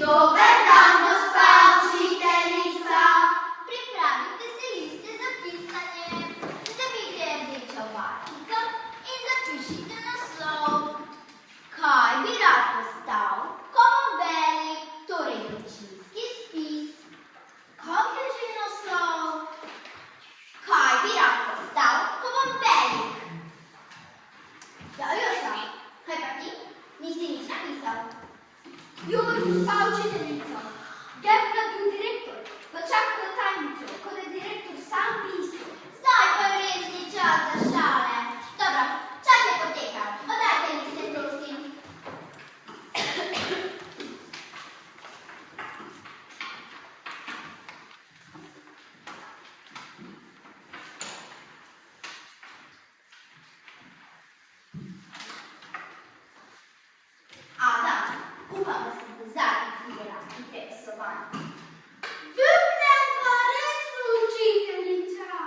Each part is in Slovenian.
Dober dan, gospa učiteljica. Pripravite si liste za pisanje. Vzemite rdečo vatnico in zapišite naslov. Kaj bi rad postal, ko bom velik, torej dočinski spis? Kak je že naslov? Kaj bi rad postal, ko bom velik? Ja, Joša, kaj pa ti? Nisi nič napisal. Joj, gospa učiteljica, grda bil direktor, pa čakal na tajnico, kot je direktor sam pisal. Zdaj pa res ni čas za šale. Dobro, čas je potekal. Oddajte liste, prosim. Adam, upam, da sem do zadnjih videla interesovan. Vrnem pa res učiteljica.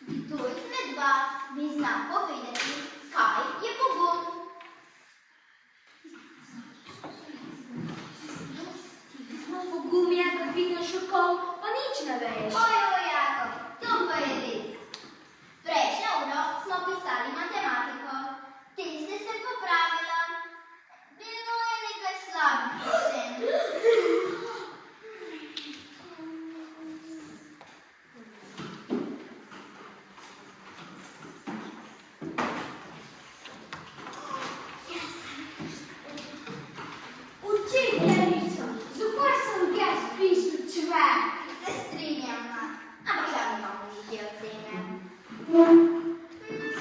Kdo izmed vas bi znal povedati, kaj je pogum? Pogum je, da vidiš okol, pa nič ne veš. Ojoj, Jakob, to pa je res. Prejšnjo uro smo pisali matematiko. Teste sem popravila. Bilo je nekaj slabih ocen. Učiteljica, zakaj sem jaz pisal čvek? Se strinjam, ampak žal nimam nižje ocene.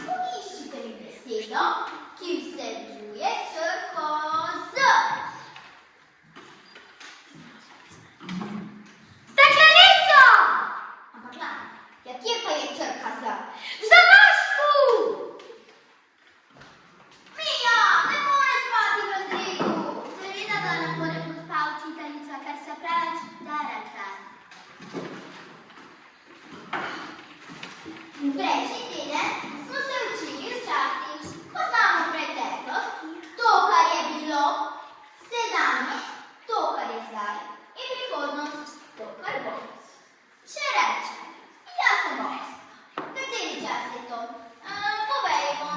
Poiščite mi besedo, ki vsebuje črko Z. Steklenica! Ampak gledaj, ja kje pa je črka Z? V zamašku! Mija, ne moreš spati v razredu. Seveda, da ne moreš, gospa učiteljica, ker se preveč derete. Prejšnji teden smo se učili včasih, poznamo preteklost, to, kar je bilo, sedanjost, to, kar je zdaj, in prihodnost, to, kar bo. Če rečem, jaz sem gost. Kateri čas je to? Povejmo.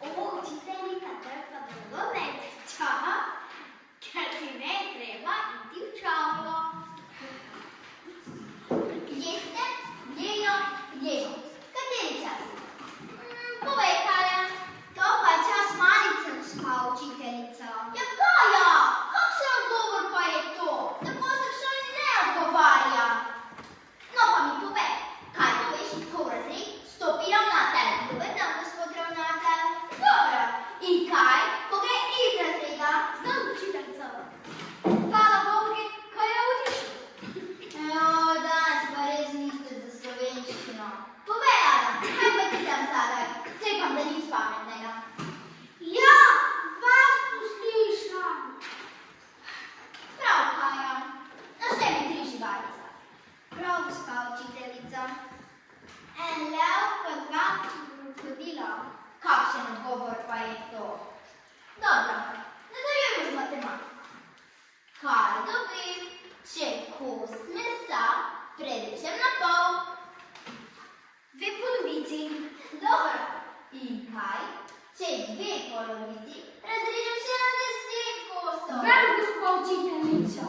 Učiteljica, črka dolgo ne čaka, ker ti ne treba iti v šolo. Jeste, jejo, jejo. Kateri čas? Povej, Kaja. To pa je čas malice, gospa učiteljica. Ja, Kaja, kakšen odgovor pa je to? Tako se v šoli ne odgovarja. No pa mi povej, kaj poveš, ko v razred stopi ravnatelj? Dober dan, gospod ravnatelj. Dobro. In kaj, ko gre iz razreda? Znam učiteljica. Hvala Bogu, kaj je odlično. Danes pa res niste za slovenščino. Povej, Adam, kaj pa ti tam zadaj? Sklepam, da nič pametnega. Ja, vas poslušam. Prav, Kaja. Naštej mi 3 živalice. Prav, gospa učiteljica. En lev pa 2 krokodila. Kakšen odgovor pa je to? Dobro, nadaljujemo z matematiko. Kaj dobim, če kos mesa prerečem na pol? 2 polovici. Dobro. In kaj, če 2 polovici razrežem še na 10 kosov? Prav, gospa učiteljica.